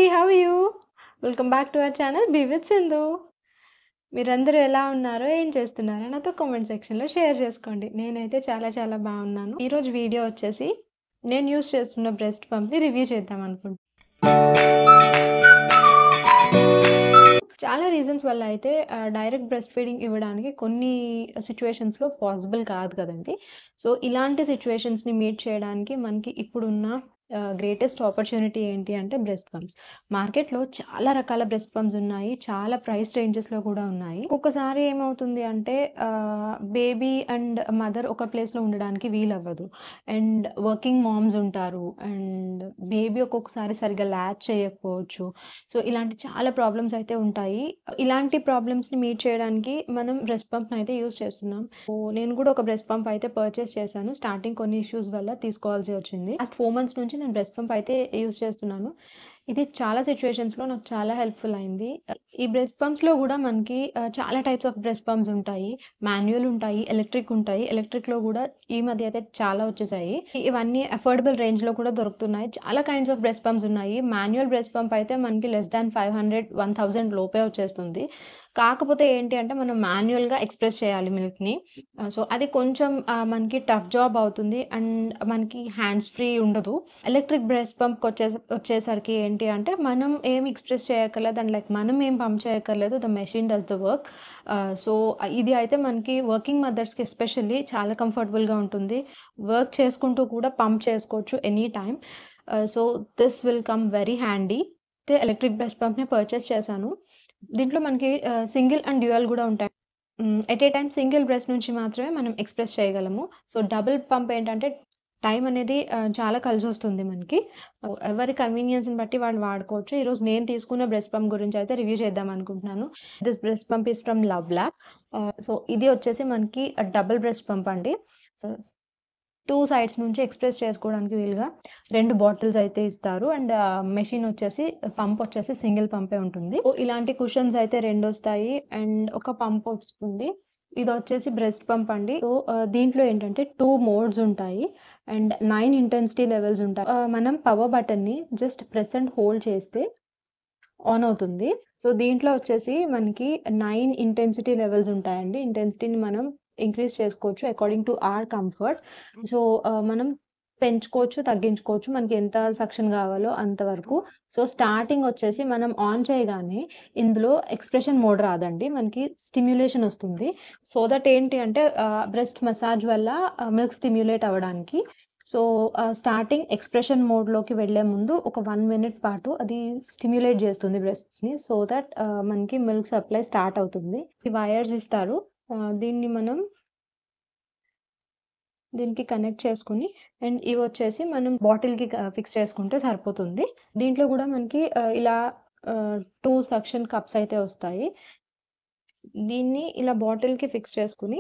How are you? Welcome back to our channel be with Sindhu. మీరందరూ ఎలా ఉన్నారో, ఏం చేస్తున్నారో నాతో కామెంట్ సెక్షన్‌లో షేర్ చేసుకోండి. నేనైతే చాలా చాలా బాగున్నాను. ఈరోజు వీడియో వచ్చేసి నేను యూజ్ చేస్తున్న బ్రెస్ట్ పంప్‌ని రివ్యూ చేద్దాం అనుకుంటున్నాను. చాలా రీజన్స్ వల్ల అయితే డైరెక్ట్ బ్రెస్ట్ ఫీడింగ్ ఇవ్వడానికి కొన్ని సిట్యుయేషన్స్‌లో పాసిబుల్ కాదు కదండీ. సో, ఇలాంటి సిట్యుయేషన్స్‌ని మీట్ చేయడానికి మనకి ఇప్పుడున్న గ్రేటెస్ట్ ఆపర్చునిటీ ఏంటి అంటే బ్రెస్ట్ పంప్స్. మార్కెట్‌లో చాలా రకాల బ్రెస్ట్ పంప్స్ ఉన్నాయి. చాలా ప్రైస్ రేంజెస్‌లో కూడా ఉన్నాయి. ఒక్కొక్కసారి ఏమవుతుంది అంటే బేబీ అండ్ మదర్ ఒక ప్లేస్‌లో ఉండడానికి వీలవ్వదు. అండ్ వర్కింగ్ మామ్స్ ఉంటారు. అండ్ బేబీ ఒక్కొక్కసారి సరిగ్గా లాచ్ చేయకపోవచ్చు. సో, ఇలాంటి చాలా ప్రాబ్లమ్స్ అయితే ఉంటాయి. ఇలాంటి ప్రాబ్లమ్స్‌ని మీట్ చేయడానికి మనం బ్రెస్ట్ పంప్‌నయితే యూజ్ చేస్తున్నాం. సో, నేను కూడా ఒక బ్రెస్ట్ పంప్ అయితే పర్చేస్ చేశాను. స్టార్టింగ్ కొన్ని ఇష్యూస్ వల్ల తీసుకోవాల్సి వచ్చింది. లాస్ట్ 4 మంత్స్ నుంచి నేను బ్రెస్ట్ పంప్ అయితే యూజ్ చేస్తున్నాను. ఇది చాలా సిట్యుయేషన్స్‌లో నాకు చాలా హెల్ప్‌ఫుల్ అయింది. ఈ బ్రెస్ట్ పంప్స్‌లో గూడా మనకి చాలా టైప్స్ ఆఫ్ బ్రెస్ట్ పంప్స్ ఉంటాయి. మాన్యువల్ ఉంటాయి, ఎలక్ట్రిక్ ఉంటాయి. ఎలక్ట్రిక్‌లో గూడా ఈ మధ్య అయితే చాలా వచ్చేసాయి. ఇవన్నీ అఫోర్డబుల్ రేంజ్‌లో కూడా దొరుకుతున్నాయి. చాలా కైండ్స్ ఆఫ్ బ్రెస్ట్ పంప్స్ ఉన్నాయి. మాన్యువల్ బ్రెస్ట్ పంప్ అయితే మనకి లెస్ థాన్ 500, 1000 లోపే వచ్చేస్తుంది. కాకపోతే ఏంటి అంటే మనం మాన్యువల్‌గా ఎక్స్‌ప్రెస్ చేయాలి మిల్క్‌ని. సో, అది కొంచెం మనకి టఫ్ జాబ్ అవుతుంది. అండ్ మనకి హ్యాండ్స్ ఫ్రీ ఉండదు. ఎలక్ట్రిక్ బ్రెస్ట్ వచ్చేసరికి ఏంటి అంటే, మనం ఏమి ఎక్స్‌ప్రెస్ చేయక్కర్లేదు. అండ్ లైక్ మనం ఏం పంప్ చేయక్కర్లేదు. The machine does the work. So, ఇది అయితే మనకి వర్కింగ్ మదర్స్‌కి ఎస్పెషల్లీ చాలా కంఫర్టబుల్‌గా ఉంటుంది. వర్క్ చేసుకుంటూ కూడా పంప్ చేసుకోవచ్చు any time. So, this will come very handy. అయితే ఎలక్ట్రిక్ బ్రెస్ట్ పంప్‌ని పర్చేస్ చేశాను. దీంట్లో మనకి సింగిల్ అండ్ డ్యూయల్ గూడా ఉంటాయి. At a time single breast నుంచి మాత్రమే మనం ఎక్స్‌ప్రెస్ చేయగలము. సో, డబుల్ పంప్ ఏంటంటే టైం అనేది చాలా కలిసొస్తుంది మనకి. ఎవరి కన్వీనియన్స్‌ని బట్టి వాళ్ళు వాడుకోవచ్చు. ఈరోజు నేను తీసుకున్న బ్రెస్ట్ పంప్ గురించి అయితే రివ్యూ చేద్దాం అనుకుంటున్నాను. This breast pump is from love lock. So, ఇది వచ్చేసి మనకి డబుల్ బ్రెస్ట్ పంప్ అండి. సో, 2 సైడ్స్ నుంచి ఎక్స్‌ప్రెస్ చేసుకోవడానికి వీలుగా 2 బాటిల్స్ అయితే ఇస్తారు. అండ్ మెషిన్ వచ్చేసి పంప్ వచ్చేసి సింగిల్ పంపే ఉంటుంది. సో, ఇలాంటి కుషన్స్ అయితే 2 వస్తాయి. అండ్ ఒక పంప్ వస్తుంది. ఇదొచ్చేసి బ్రెస్ట్ పంప్ అండి. సో, దీంట్లో ఏంటంటే 2 మోడ్స్ ఉంటాయి. అండ్ 9 ఇంటెన్సిటీ లెవెల్స్ ఉంటాయి. మనం పవర్ బటన్‌ని జస్ట్ ప్రెస్ అండ్ హోల్డ్ చేస్తే ఆన్ అవుతుంది. సో, దీంట్లో వచ్చేసి మనకి 9 ఇంటెన్సిటీ లెవెల్స్ ఉంటాయండి. ఇంటెన్సిటీని మనం ఇంక్రీజ్ చేసుకోవచ్చు according to our comfort. So, మనం పెంచుకోవచ్చు, తగ్గించుకోవచ్చు. మనకి ఎంత సక్షన్ కావాలో అంతవరకు. సో, స్టార్టింగ్ వచ్చేసి మనం ఆన్ చేయగానే ఇందులో ఎక్స్‌ప్రెషన్ మోడ్ రాదండి. మనకి స్టిమ్యులేషన్ వస్తుంది. సో దట్ ఏంటి అంటే బ్రెస్ట్ మసాజ్ వల్ల మిల్క్ స్టిమ్యులేట్ అవ్వడానికి. సో, స్టార్టింగ్ ఎక్స్‌ప్రెషన్ మోడ్‌లోకి వెళ్ళే ముందు ఒక 1 మినిట్ పాటు అది స్టిమ్యులేట్ చేస్తుంది బ్రెస్ట్స్‌ని. సో దట్ మనకి మిల్క్ సప్లై స్టార్ట్ అవుతుంది. ఈ వైర్స్ ఇస్తారు. దీన్ని మనం దీనికి కనెక్ట్ చేసుకొని అండ్ ఇవొచ్చేసి మనం బాటిల్‌కి ఫిక్స్ చేసుకుంటే సరిపోతుంది. దీంట్లో గూడా మనకి ఇలా 2 సక్షన్ కప్స్ అయితే వస్తాయి. దీన్ని ఇలా బాటిల్‌కి ఫిక్స్ చేసుకొని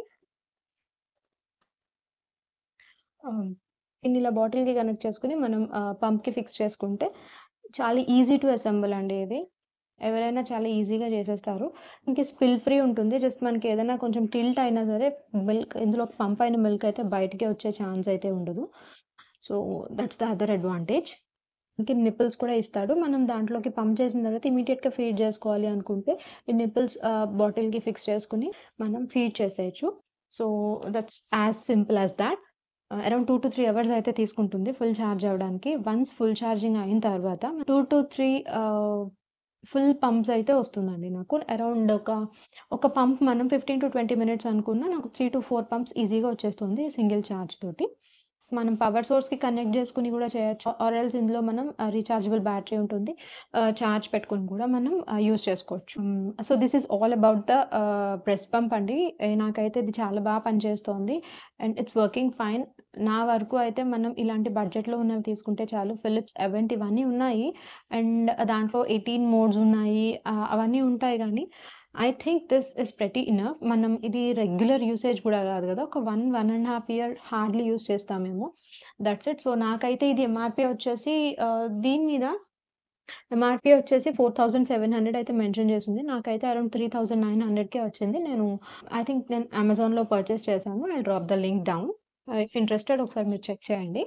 దీన్ని ఇలా బాటిల్‌కి కనెక్ట్ చేసుకొని మనం పంప్‌కి ఫిక్స్ చేసుకుంటే చాలా ఈజీ టు అసెంబుల్ అండి ఇది. ఎవరైనా చాలా ఈజీగా చేసేస్తారు. ఇంక స్పిల్ ఫ్రీ ఉంటుంది. జస్ట్ మనకి ఏదైనా కొంచెం టిల్ట్ అయినా సరే ఇందులోకి పంప్ అయిన మిల్క్ అయితే బయటికే వచ్చే ఛాన్స్ అయితే ఉండదు. So, that's the other advantage. ఇంక నిప్పుల్స్ కూడా ఇస్తాడు. మనం దాంట్లోకి పంప్ చేసిన తర్వాత ఇమ్మీడియేట్‌గా ఫీడ్ చేసుకోవాలి అనుకుంటే ఈ నిప్పుల్స్ బాటిల్‌కి ఫిక్స్ చేసుకొని మనం ఫీడ్ చేసేయొచ్చు. So, that's as simple as that. Around 2-3 hours అయితే తీసుకుంటుంది ఫుల్ ఛార్జ్ అవ్వడానికి. వన్స్ ఫుల్ ఛార్జింగ్ అయిన తర్వాత 2-3 ఫుల్ పంప్స్ అయితే వస్తుందండి నాకు. అరౌండ్ ఒక పంప్ మనం 15-20 మినిట్స్ అనుకున్నా నాకు 3-4 పంప్స్ ఈజీగా వచ్చేస్తుంది సింగిల్ ఛార్జ్ తోటి. మనం పవర్ సోర్స్‌కి కనెక్ట్ చేసుకొని గూడా చేయొచ్చు. ఆర్ ఎల్స్ ఇందులో మనం రీచార్జబుల్ బ్యాటరీ ఉంటుంది. చార్జ్ పెట్టుకొని కూడా మనం యూజ్ చేసుకోవచ్చు. So, this is all about the breast pump అండి. నాకైతే ఇది చాలా పనిచేస్తోంది. And it's working fine. నా వరకు అయితే మనం ఇలాంటి బడ్జెట్‌లో ఉన్నవి తీసుకుంటే చాలు. ఫిలిప్స్ అవెంట్ ఇవన్నీ ఉన్నాయి. అండ్ దాంట్లో 18 మోడ్స్ ఉన్నాయి. అవన్నీ ఉంటాయి గానీ I think this is pretty enough. మనం ఇది రెగ్యులర్ యూసేజ్ కూడా గాదు గదా! ఒక 1.5 ఇయర్ హార్డ్‌లీ యూజ్ చేస్తామేమో. That's it. సో, నాకైతే ఇది ఎంఆర్‌పీ వచ్చేసి దీని మీద ఎంఆర్‌పీ వచ్చేసి 4700 అయితే మెన్షన్ చేసుంది. నాకైతే అరౌండ్ 3900కే వచ్చింది. ఐ థింక్ నేను అమెజాన్‌లో పర్చేస్ చేశాను. I'll drop the link down. If interested ఒకసారి మీరు చెక్ చేయండి.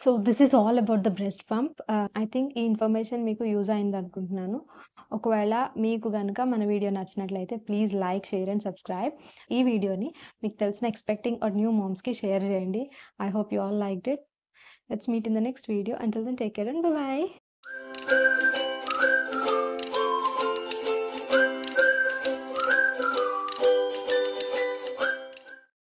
So this is all about the breast pump. I think ఈ ఇన్ఫర్మేషన్ మీకు యూజ్ అయిందనుకుంటున్నాను. ఒకవేళ మీకు గనక మన వీడియో నచ్చినట్లయితే please like, share and subscribe. ఈ వీడియోని మీకు తెలిసిన ఎక్స్‌పెక్టింగ్ ఆర్ న్యూ మామ్స్‌కి షేర్ చేయండి. I hope you all liked it. Let's meet in the next video. Until then take care and bye by.